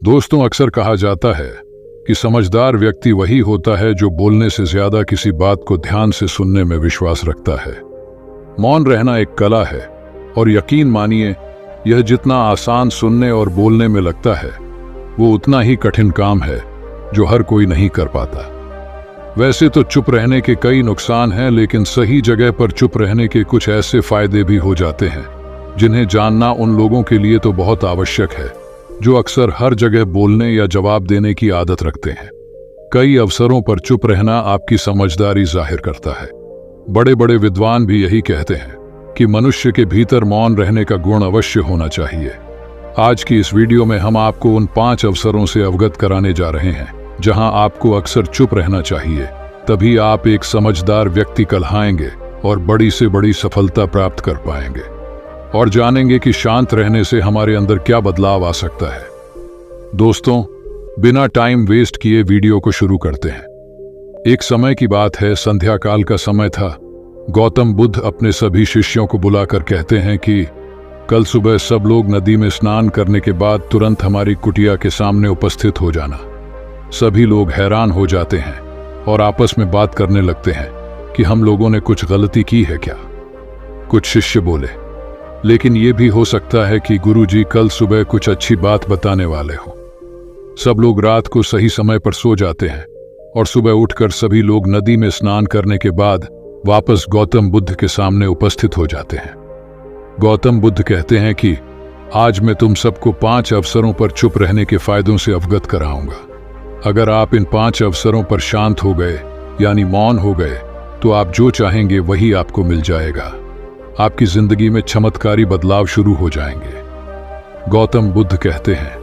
दोस्तों, अक्सर कहा जाता है कि समझदार व्यक्ति वही होता है जो बोलने से ज्यादा किसी बात को ध्यान से सुनने में विश्वास रखता है। मौन रहना एक कला है और यकीन मानिए, यह जितना आसान सुनने और बोलने में लगता है, वो उतना ही कठिन काम है जो हर कोई नहीं कर पाता। वैसे तो चुप रहने के कई नुकसान हैं, लेकिन सही जगह पर चुप रहने के कुछ ऐसे फायदे भी हो जाते हैं जिन्हें जानना उन लोगों के लिए तो बहुत आवश्यक है जो अक्सर हर जगह बोलने या जवाब देने की आदत रखते हैं। कई अवसरों पर चुप रहना आपकी समझदारी जाहिर करता है। बड़े बड़े विद्वान भी यही कहते हैं कि मनुष्य के भीतर मौन रहने का गुण अवश्य होना चाहिए। आज की इस वीडियो में हम आपको उन 5 अवसरों से अवगत कराने जा रहे हैं जहां आपको अक्सर चुप रहना चाहिए। तभी आप एक समझदार व्यक्ति कहलाएंगे और बड़ी से बड़ी सफलता प्राप्त कर पाएंगे। और जानेंगे कि शांत रहने से हमारे अंदर क्या बदलाव आ सकता है। दोस्तों, बिना टाइम वेस्ट किए वीडियो को शुरू करते हैं। एक समय की बात है, संध्या काल का समय था। गौतम बुद्ध अपने सभी शिष्यों को बुलाकर कहते हैं कि कल सुबह सब लोग नदी में स्नान करने के बाद तुरंत हमारी कुटिया के सामने उपस्थित हो जाना। सभी लोग हैरान हो जाते हैं और आपस में बात करने लगते हैं कि हम लोगों ने कुछ गलती की है क्या। कुछ शिष्य बोले, लेकिन ये भी हो सकता है कि गुरुजी कल सुबह कुछ अच्छी बात बताने वाले हों। सब लोग रात को सही समय पर सो जाते हैं और सुबह उठकर सभी लोग नदी में स्नान करने के बाद वापस गौतम बुद्ध के सामने उपस्थित हो जाते हैं। गौतम बुद्ध कहते हैं कि आज मैं तुम सबको 5 अवसरों पर चुप रहने के फायदों से अवगत कराऊंगा। अगर आप इन 5 अवसरों पर शांत हो गए, यानी मौन हो गए, तो आप जो चाहेंगे वही आपको मिल जाएगा। आपकी जिंदगी में चमत्कारी बदलाव शुरू हो जाएंगे। गौतम बुद्ध कहते हैं,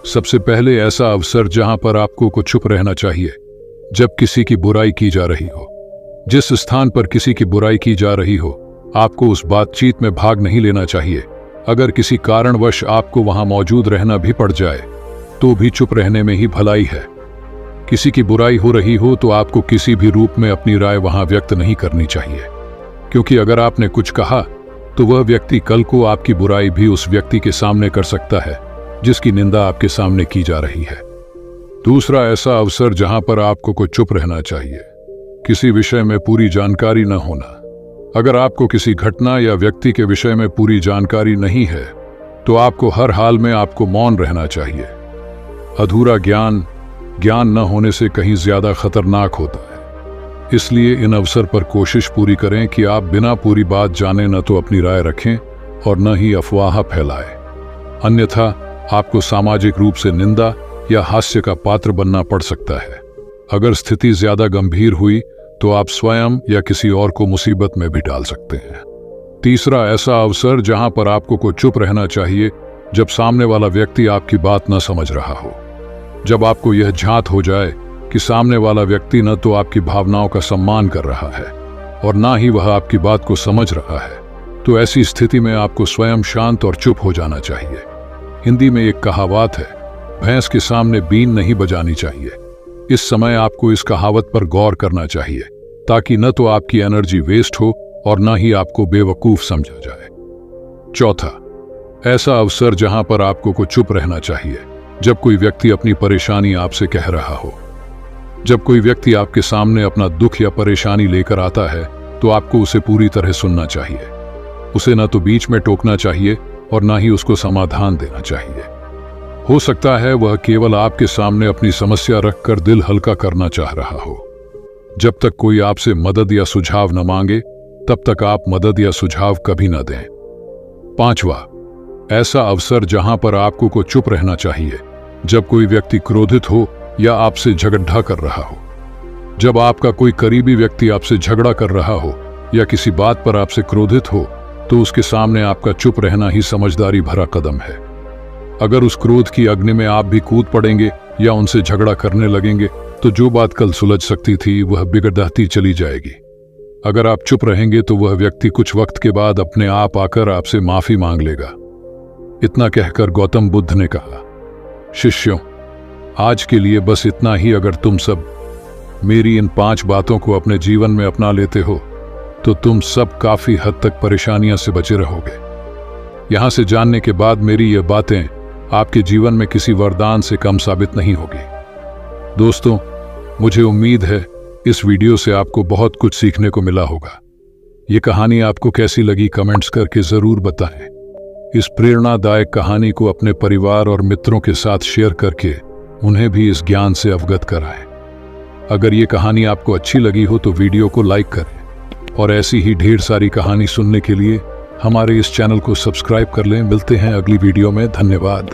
सबसे पहले ऐसा अवसर जहां पर आपको को चुप रहना चाहिए जब किसी की बुराई की जा रही हो। जिस स्थान पर किसी की बुराई की जा रही हो, आपको उस बातचीत में भाग नहीं लेना चाहिए। अगर किसी कारणवश आपको वहां मौजूद रहना भी पड़ जाए तो भी चुप रहने में ही भलाई है। किसी की बुराई हो रही हो तो आपको किसी भी रूप में अपनी राय वहां व्यक्त नहीं करनी चाहिए, क्योंकि अगर आपने कुछ कहा तो वह व्यक्ति कल को आपकी बुराई भी उस व्यक्ति के सामने कर सकता है जिसकी निंदा आपके सामने की जा रही है। दूसरा ऐसा अवसर जहां पर आपको को चुप रहना चाहिए, किसी विषय में पूरी जानकारी न होना। अगर आपको किसी घटना या व्यक्ति के विषय में पूरी जानकारी नहीं है तो आपको हर हाल में आपको मौन रहना चाहिए। अधूरा ज्ञान न होने से कहीं ज्यादा खतरनाक होता है। इसलिए इन अवसर पर कोशिश पूरी करें कि आप बिना पूरी बात जाने न तो अपनी राय रखें और न ही अफवाह फैलाएं। अन्यथा आपको सामाजिक रूप से निंदा या हास्य का पात्र बनना पड़ सकता है। अगर स्थिति ज्यादा गंभीर हुई तो आप स्वयं या किसी और को मुसीबत में भी डाल सकते हैं। तीसरा ऐसा अवसर जहां पर आपको को चुप रहना चाहिए जब सामने वाला व्यक्ति आपकी बात न समझ रहा हो। जब आपको यह झांत हो जाए कि सामने वाला व्यक्ति न तो आपकी भावनाओं का सम्मान कर रहा है और ना ही वह आपकी बात को समझ रहा है, तो ऐसी स्थिति में आपको स्वयं शांत और चुप हो जाना चाहिए। हिंदी में एक कहावत है, भैंस के सामने बीन नहीं बजानी चाहिए। इस समय आपको इस कहावत पर गौर करना चाहिए ताकि न तो आपकी एनर्जी वेस्ट हो और न ही आपको बेवकूफ समझा जाए। चौथा ऐसा अवसर जहां पर आपको को चुप रहना चाहिए जब कोई व्यक्ति अपनी परेशानी आपसे कह रहा हो। जब कोई व्यक्ति आपके सामने अपना दुख या परेशानी लेकर आता है तो आपको उसे पूरी तरह सुनना चाहिए। उसे न तो बीच में टोकना चाहिए और न ही उसको समाधान देना चाहिए। हो सकता है वह केवल आपके सामने अपनी समस्या रखकर दिल हल्का करना चाह रहा हो। जब तक कोई आपसे मदद या सुझाव न मांगे तब तक आप मदद या सुझाव कभी न दें। पांचवा ऐसा अवसर जहां पर आपको को चुप रहना चाहिए जब कोई व्यक्ति क्रोधित हो या आपसे झगड़ा कर रहा हो। जब आपका कोई करीबी व्यक्ति आपसे झगड़ा कर रहा हो या किसी बात पर आपसे क्रोधित हो तो उसके सामने आपका चुप रहना ही समझदारी भरा कदम है। अगर उस क्रोध की अग्नि में आप भी कूद पड़ेंगे या उनसे झगड़ा करने लगेंगे तो जो बात कल सुलझ सकती थी वह बिगड़ती चली जाएगी। अगर आप चुप रहेंगे तो वह व्यक्ति कुछ वक्त के बाद अपने आप आकर आपसे माफी मांग लेगा। इतना कहकर गौतम बुद्ध ने कहा, शिष्यों, आज के लिए बस इतना ही। अगर तुम सब मेरी इन 5 बातों को अपने जीवन में अपना लेते हो तो तुम सब काफी हद तक परेशानियों से बचे रहोगे। यहां से जानने के बाद मेरी ये बातें आपके जीवन में किसी वरदान से कम साबित नहीं होगी। दोस्तों, मुझे उम्मीद है इस वीडियो से आपको बहुत कुछ सीखने को मिला होगा। ये कहानी आपको कैसी लगी कमेंट्स करके ज़रूर बताएं। इस प्रेरणादायक कहानी को अपने परिवार और मित्रों के साथ शेयर करके उन्हें भी इस ज्ञान से अवगत कराएं। अगर ये कहानी आपको अच्छी लगी हो तो वीडियो को लाइक करें और ऐसी ही ढेर सारी कहानी सुनने के लिए हमारे इस चैनल को सब्सक्राइब कर लें। मिलते हैं अगली वीडियो में। धन्यवाद।